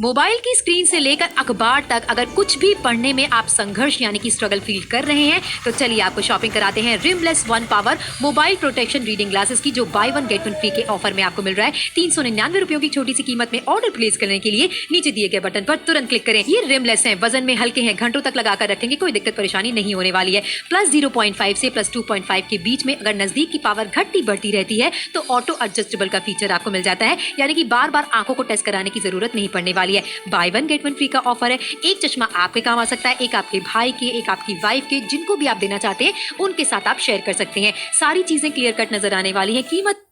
Mobile की screen से लेकर अखबार तक अगर कुछ भी पढ़ने में आप संघर्ष यानी कि स्ट्रगल फील कर रहे हैं तो चलिए आपको शॉपिंग कराते हैं rimless one power mobile protection reading glasses की, जो by one get one free K offer में आपको मिल रहा है 399 रुपयों की छोटी सी कीमत में। ऑर्डर प्लेस करने के लिए नीचे दिए गए बटन पर तुरंत क्लिक करें। ये रिमलेस है, वजन में हल्के हैं, घंटों तक लगाकर रखेंगे, कोई दिक्कत परेशानी नहीं होने वाली है। प्लस 0.5 से प्लस 2.5 के बीच में अगर नजदीक की पावर घटती बढ़ती रहती है तो ऑटो एडजस्टेबल का फीचर आपको मिल जाता है, यानी कि बार बार आंखों को टेस्ट कराने की जरूरत नहीं पड़ने वाली है। By one get one free का ऑफर है। एक चश्मा आपके काम आ सकता है, एक आपके भाई के, एक आपकी वाइफ के, जिनको भी आप देना चाहते हैं उनके साथ आप शेयर कर सकते हैं। सारी चीजें क्लियर कट नजर आने वाली है। कीमत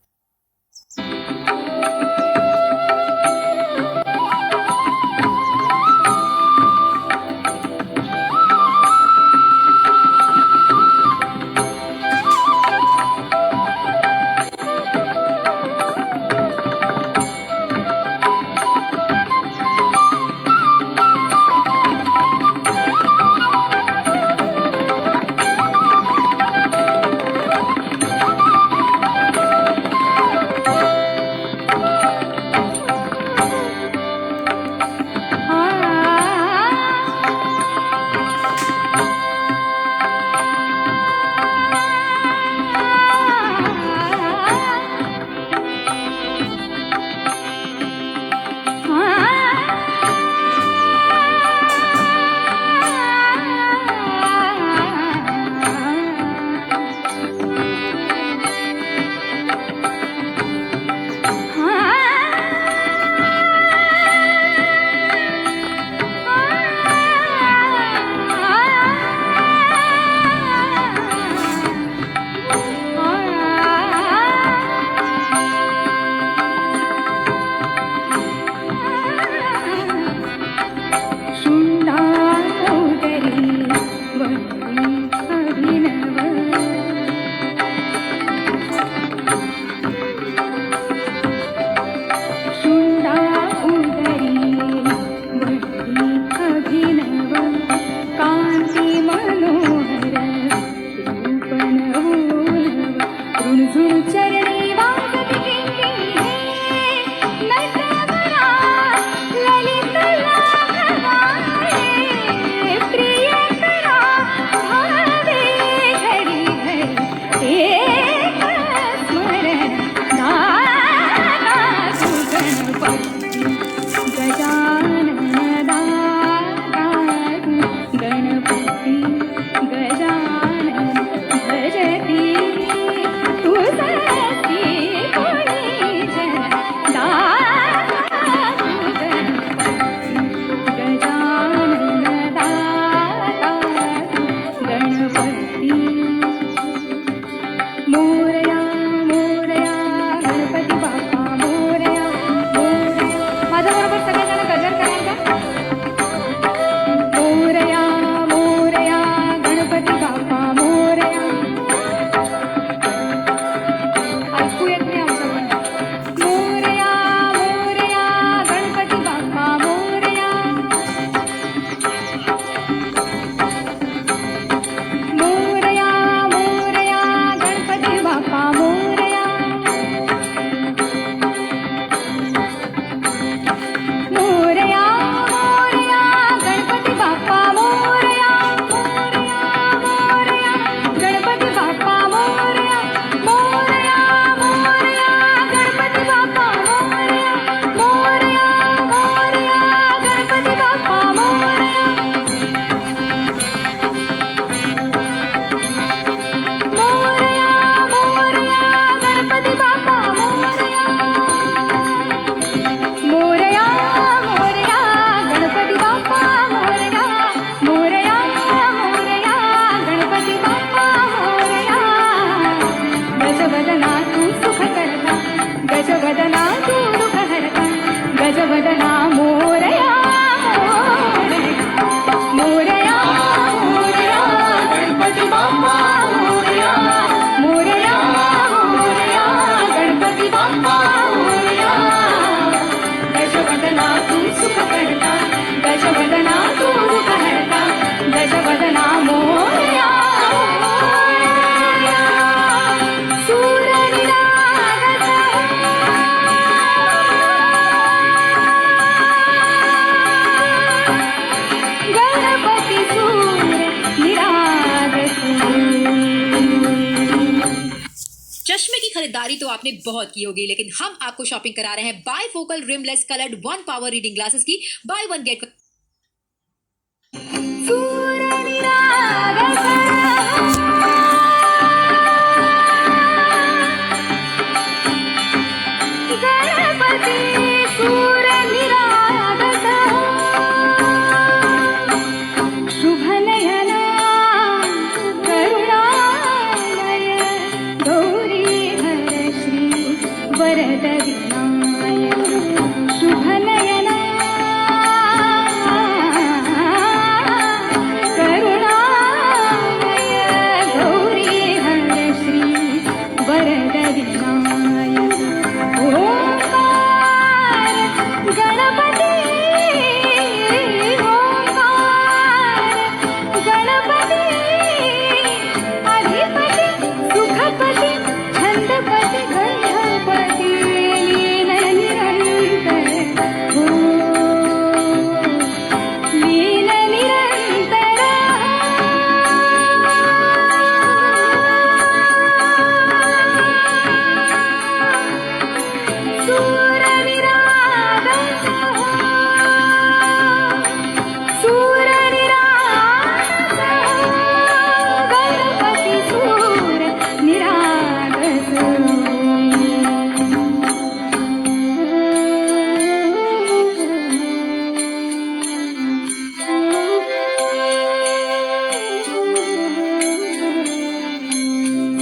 खरीदारी तो आपने बहुत की होगी, लेकिन हम आपको शॉपिंग करा रहे हैं bifocal rimless coloured 1 power reading glasses की। बाय 1 गेट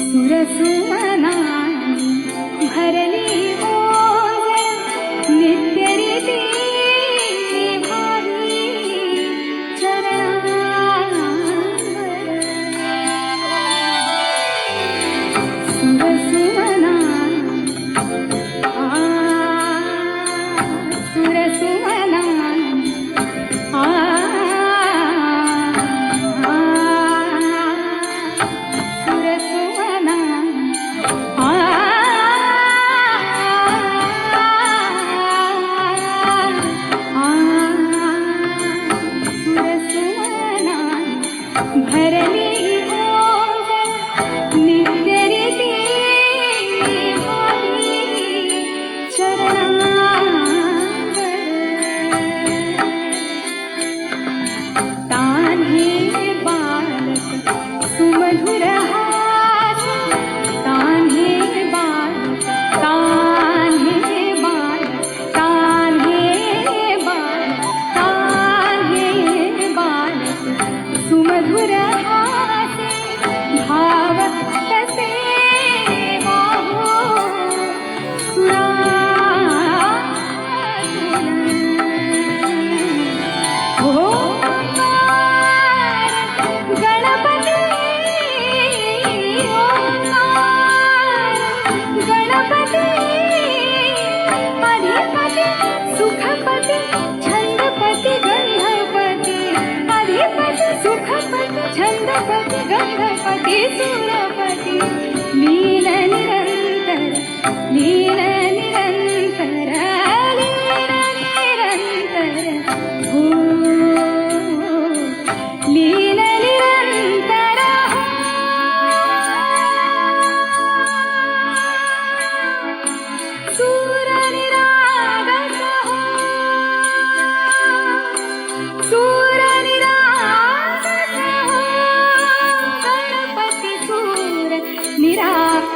सुरसुमना भरली ओझ नित्य रीती भावी चरणांवर। सुरसुमना सुरसुमना भरली ओझ नित्य रीती भावी चरणांवर। तान्हे बालक सुमधुर हास, तान्हे बालक तान्हे बालक तान्हे बालक तान्हे बालक सुमधुर हासे भाव तसे वाहो ओंकार गणपती ओंकार गणपती अधिपती सुखपती छंदपती गंधपती अधिपती सुखपती छंदपती गंधपती सुरपती लीन निरंतर लीन निरंतर लीन निरंतर हो लीन निरंतर सूर निरागस हो सूर निरागस हो गणपती सूर निरागस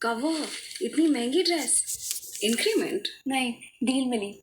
कवर, इतनी महंगी ड्रेस, इंक्रीमेंट? नहीं, डील मिली।